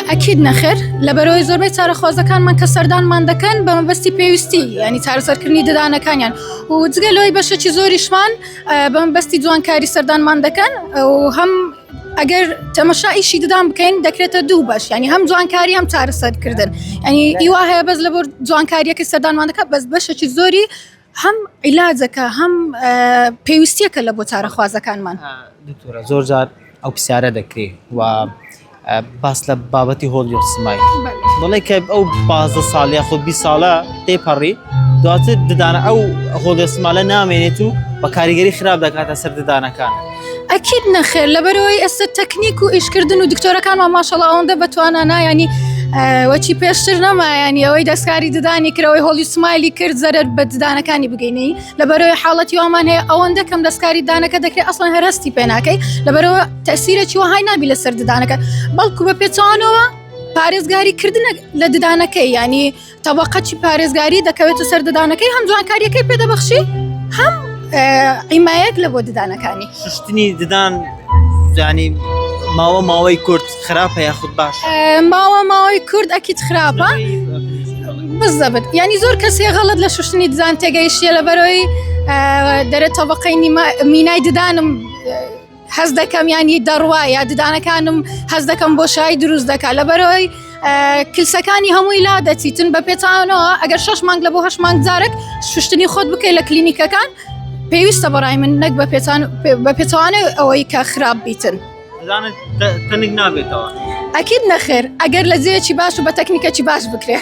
ئەکید نەخێر لە بەرەوەی زۆربەی چارەخوازەکانمان کە سەردانمان دەکەن بە مەبەستی پێویستی ینی چارەسەرکردنی ددانەکانیان و جگەلەوەی بەشێکی زۆریشمان بە مەبەستی جوانکاری سەردانمان دەکەن و هەم ئەگەر تەمەشا ئیشی ددان بکەین دەکرێتە دوو بەش ینی هەم جوانکاری هەم چارەسەرکردن ینی هیوا هەیە بەس لە بۆ جوانکاریەکەی سەردانمان دەکات بەس بەشێکی زۆری هەم عیلاجەکە هەم پێویستیەکە لە بۆ چارەخوازەکانمان. دکتۆرە زۆر جار ئەو پرسیارە دەکرێت و باس لە بابەتی هۆلیۆسمای دەڵێ کە ئەو 15 ساڵ یاخود 20 ساڵە تێپەڕی دواتر ددانە ئەو هۆلیۆسمالە نامێنێت و بە کاریگەری خراپ دەکاتە سەر ددانەکان. ئەکید نەخێر لەبەرەوەی ئێستا تەکنیک و ئیشکردن و دکتۆرەکانمان ماشەڵڵا ئەوەندە بەتوانانە ینی وەچی پێشتر نەمایانی ئەوەی دەستکاری ددانی کردەوەی هۆلیۆسمایلی کرد زەرەر بە ددانەکانی بگەینەی لەبەرەوەی حاڵەتی وامان هەیە ئەوەندە کەم دەستکاری ددانەکە دەکرێت ئەسڵەن هەرستی پێ ناکەی لەبەرەوە تەسیرێکی وهای نابی لەسەر ددانەکە بەڵکو بە پێچوانەوە پارێزگاریکردن لە ددانەکەی ینی تەبەقەتی پارێزگاری دەکەوێتە سەر ددانەکەی هەم جوانکاریەکەی پێدەبەخشی هەم حیمایەت لە بۆ ددانەکانی. شتنی ددان ینی ماوەی کورد خراپە یاخود باش؟ ماوەی کورد ئەکید خراپە بزەبت ینی زۆر کەسێ غەڵەت لە شوشتنی ددان تێگەیشتە لەبەرەوەی دەرێت تەبەقەی مینای ددانم هەز دەکەم ینی دەڕوا یا ددانەکانم هەز دەکەم بۆ شای دروست دەکات لەبەرەوەی کلسەکانی هەمووی لا دەچیتن بە پێچانەوە ئەگەر 6 مانگ لە بۆ 8 مانگ جارێک شوشتنی خۆت بکەیت لە کلینیکەکان پێویستە بەڕای من نەک بە پێچوانە ئەوەی کە خراپ بیتن. تەنگ نابێتەوە. ئەکید نەخێر ئەگەر لە جێیەکی باش و بە تەکنیکەکی باش بکرێ.